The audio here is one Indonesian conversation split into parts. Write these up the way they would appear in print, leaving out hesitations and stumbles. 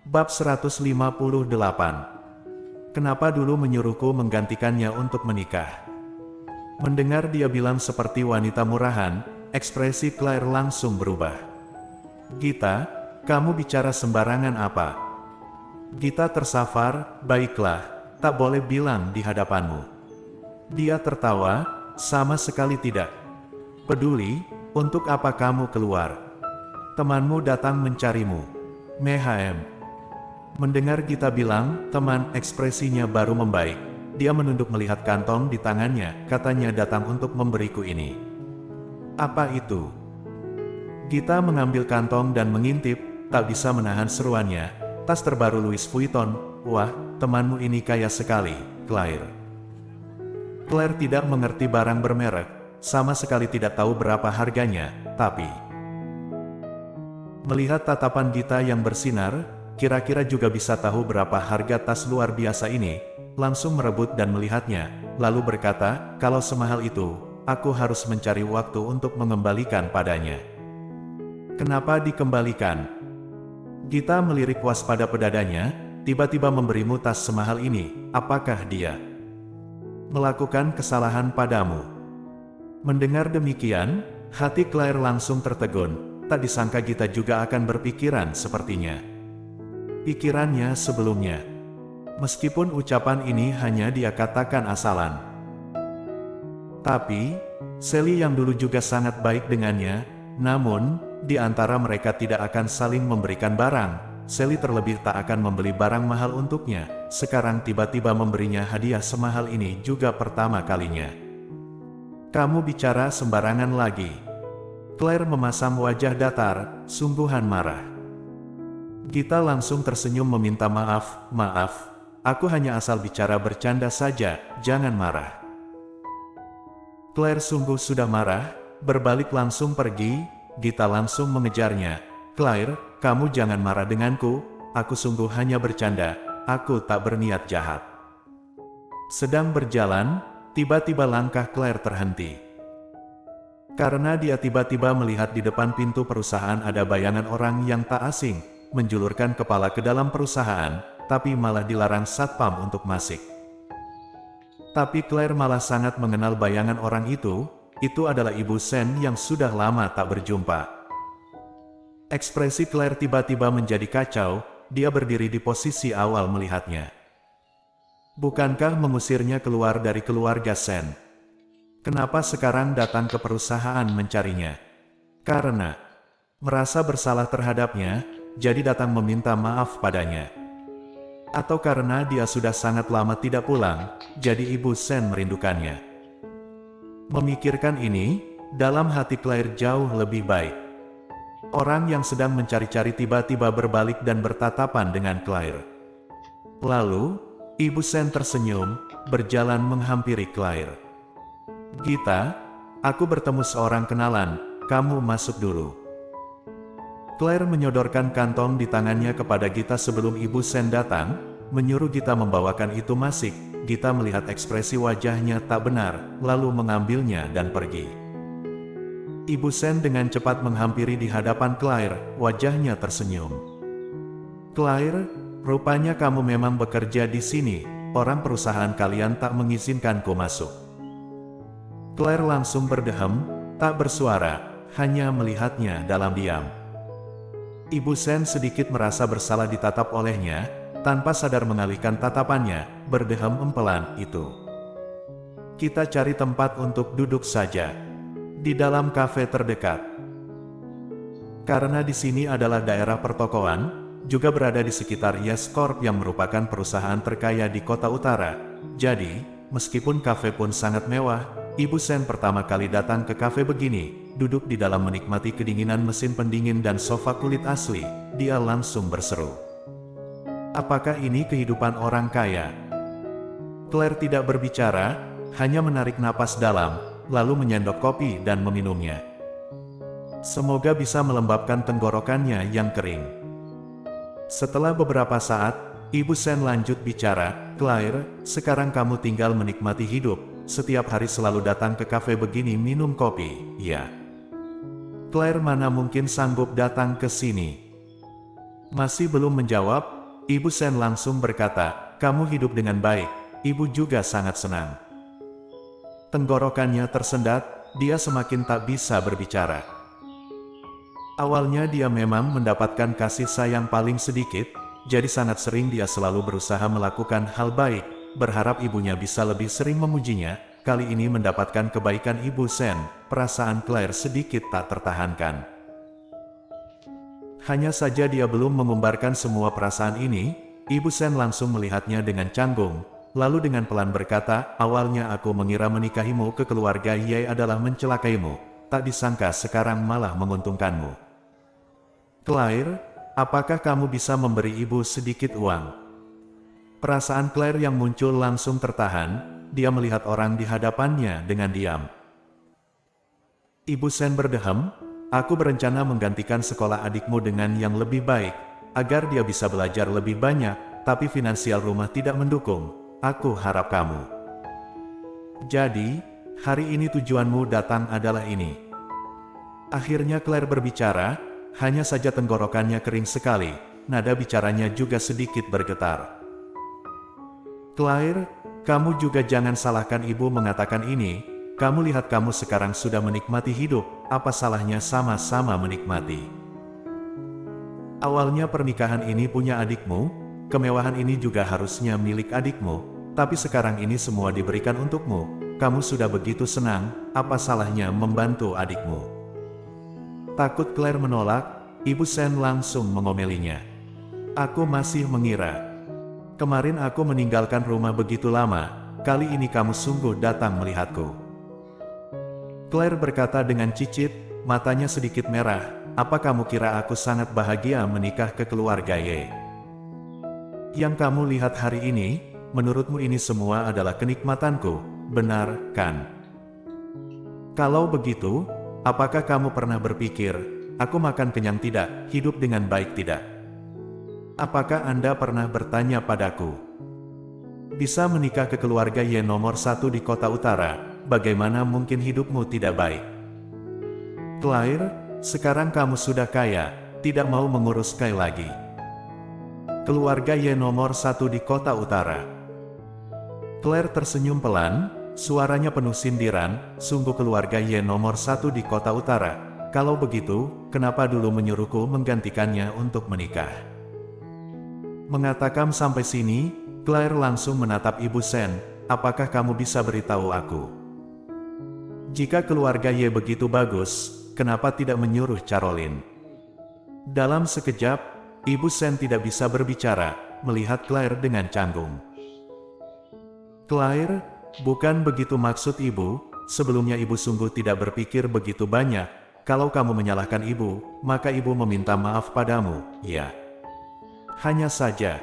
Bab 158. Kenapa dulu menyuruhku menggantikannya untuk menikah? Mendengar dia bilang seperti wanita murahan, ekspresi Claire langsung berubah. Gita, kamu bicara sembarangan apa? Gita tersafar, baiklah, tak boleh bilang di hadapanmu. Dia tertawa, sama sekali tidak peduli, untuk apa kamu keluar? Temanmu datang mencarimu. MHM. Mendengar Gita bilang, teman, ekspresinya baru membaik. Dia menunduk melihat kantong di tangannya, katanya datang untuk memberiku ini. Apa itu? Gita mengambil kantong dan mengintip, tak bisa menahan seruannya. Tas terbaru Louis Vuitton. Wah, temanmu ini kaya sekali, Claire. Claire tidak mengerti barang bermerek, sama sekali tidak tahu berapa harganya, tapi melihat tatapan Gita yang bersinar, kira-kira juga bisa tahu berapa harga tas luar biasa ini, langsung merebut dan melihatnya, lalu berkata, kalau semahal itu, aku harus mencari waktu untuk mengembalikan padanya. Kenapa dikembalikan? Gita melirik waspada pedadanya, tiba-tiba memberimu tas semahal ini, apakah dia melakukan kesalahan padamu? Mendengar demikian, hati Claire langsung tertegun, tak disangka Gita juga akan berpikiran sepertinya. Pikirannya sebelumnya. Meskipun ucapan ini hanya dia katakan asalan. Tapi, Sally yang dulu juga sangat baik dengannya, namun, di antara mereka tidak akan saling memberikan barang. Sally terlebih tak akan membeli barang mahal untuknya, sekarang tiba-tiba memberinya hadiah semahal ini juga pertama kalinya. Kamu bicara sembarangan lagi. Claire memasang wajah datar, sungguhan marah. Gita langsung tersenyum meminta maaf, aku hanya asal bicara bercanda saja, jangan marah. Claire sungguh sudah marah, berbalik langsung pergi. Gita langsung mengejarnya. Claire, kamu jangan marah denganku, aku sungguh hanya bercanda, aku tak berniat jahat. Sedang berjalan, tiba-tiba langkah Claire terhenti. Karena dia tiba-tiba melihat di depan pintu perusahaan ada bayangan orang yang tak asing, menjulurkan kepala ke dalam perusahaan, tapi malah dilarang satpam untuk masuk. Tapi Claire malah sangat mengenal bayangan orang itu adalah Ibu Sen yang sudah lama tak berjumpa. Ekspresi Claire tiba-tiba menjadi kacau, dia berdiri di posisi awal melihatnya. Bukankah mengusirnya keluar dari keluarga Sen? Kenapa sekarang datang ke perusahaan mencarinya? Karena merasa bersalah terhadapnya, jadi datang meminta maaf padanya. Atau karena dia sudah sangat lama tidak pulang, jadi Ibu Sen merindukannya. Memikirkan ini, dalam hati Claire jauh lebih baik. Orang yang sedang mencari-cari tiba-tiba berbalik dan bertatapan dengan Claire. Lalu, Ibu Sen tersenyum, berjalan menghampiri Claire. Gita, aku bertemu seorang kenalan, kamu masuk dulu. Claire menyodorkan kantong di tangannya kepada Gita sebelum Ibu Sen datang, menyuruh Gita membawakan itu masuk. Gita melihat ekspresi wajahnya tak benar, lalu mengambilnya dan pergi. Ibu Sen dengan cepat menghampiri di hadapan Claire, wajahnya tersenyum. Claire, rupanya kamu memang bekerja di sini, orang perusahaan kalian tak mengizinkanku masuk. Claire langsung berdehem, tak bersuara, hanya melihatnya dalam diam. Ibu Sen sedikit merasa bersalah ditatap olehnya, tanpa sadar mengalihkan tatapannya, berdehem empelan itu. Kita cari tempat untuk duduk saja. Di dalam kafe terdekat. Karena di sini adalah daerah pertokoan, juga berada di sekitar Yes Corp yang merupakan perusahaan terkaya di kota utara. Jadi, meskipun kafe pun sangat mewah, Ibu Sen pertama kali datang ke kafe begini, duduk di dalam menikmati kedinginan mesin pendingin dan sofa kulit asli, dia langsung berseru. Apakah ini kehidupan orang kaya? Claire tidak berbicara, hanya menarik napas dalam, lalu menyendok kopi dan meminumnya. Semoga bisa melembabkan tenggorokannya yang kering. Setelah beberapa saat, Ibu Sen lanjut bicara, Claire, sekarang kamu tinggal menikmati hidup, setiap hari selalu datang ke kafe begini minum kopi, ya. Claire mana mungkin sanggup datang ke sini. Masih belum menjawab, Ibu Sen langsung berkata, "Kamu hidup dengan baik." Ibu juga sangat senang. Tenggorokannya tersendat, dia semakin tak bisa berbicara. Awalnya dia memang mendapatkan kasih sayang paling sedikit, jadi sangat sering dia selalu berusaha melakukan hal baik, berharap ibunya bisa lebih sering memujinya. Kali ini mendapatkan kebaikan Ibu Sen, perasaan Claire sedikit tak tertahankan. Hanya saja dia belum mengumbarkan semua perasaan ini, Ibu Sen langsung melihatnya dengan canggung, lalu dengan pelan berkata, "Awalnya aku mengira menikahimu ke keluarga Ye adalah mencelakaimu, tak disangka sekarang malah menguntungkanmu. Claire, apakah kamu bisa memberi ibu sedikit uang?" Perasaan Claire yang muncul langsung tertahan, dia melihat orang di hadapannya dengan diam. Ibu Sen berdehem, "Aku berencana menggantikan sekolah adikmu dengan yang lebih baik, agar dia bisa belajar lebih banyak, tapi finansial rumah tidak mendukung. Aku harap kamu. Jadi, hari ini tujuanmu datang adalah ini." Akhirnya Claire berbicara, hanya saja tenggorokannya kering sekali, nada bicaranya juga sedikit bergetar. "Claire, kamu juga jangan salahkan ibu mengatakan ini. Kamu lihat kamu sekarang sudah menikmati hidup, apa salahnya sama-sama menikmati? Awalnya pernikahan ini punya adikmu, kemewahan ini juga harusnya milik adikmu, tapi sekarang ini semua diberikan untukmu. Kamu sudah begitu senang, apa salahnya membantu adikmu?" Takut Claire menolak, Ibu Sen langsung mengomelinya. "Aku masih mengira. Kemarin aku meninggalkan rumah begitu lama, kali ini kamu sungguh datang melihatku." Claire berkata dengan cicit, matanya sedikit merah, "Apa kamu kira aku sangat bahagia menikah ke keluarga Ye? Yang kamu lihat hari ini, menurutmu ini semua adalah kenikmatanku, benar, kan? Kalau begitu, apakah kamu pernah berpikir, aku makan kenyang tidak, hidup dengan baik tidak? Apakah Anda pernah bertanya padaku? Bisa menikah ke keluarga Ye nomor 1 di kota utara, bagaimana mungkin hidupmu tidak baik? Claire, sekarang kamu sudah kaya, tidak mau mengurus Kai lagi. Keluarga Ye nomor 1 di kota utara." Claire tersenyum pelan, suaranya penuh sindiran, "Sungguh keluarga Ye nomor 1 di kota utara. Kalau begitu, kenapa dulu menyuruhku menggantikannya untuk menikah?" Mengatakan sampai sini, Claire langsung menatap Ibu Sen, "Apakah kamu bisa beritahu aku? Jika keluarga Ye begitu bagus, kenapa tidak menyuruh Caroline?" Dalam sekejap, Ibu Sen tidak bisa berbicara, melihat Claire dengan canggung. "Claire, bukan begitu maksud ibu, sebelumnya ibu sungguh tidak berpikir begitu banyak. Kalau kamu menyalahkan ibu, maka ibu meminta maaf padamu, ya." Hanya saja,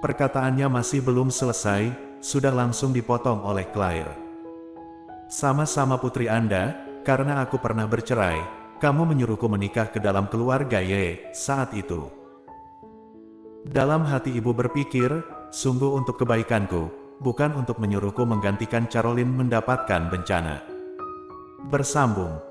perkataannya masih belum selesai, sudah langsung dipotong oleh Claire. "Sama-sama putri Anda, karena aku pernah bercerai, kamu menyuruhku menikah ke dalam keluarga Ye saat itu. Dalam hati ibu berpikir, sungguh untuk kebaikanku, bukan untuk menyuruhku menggantikan Caroline mendapatkan bencana." Bersambung.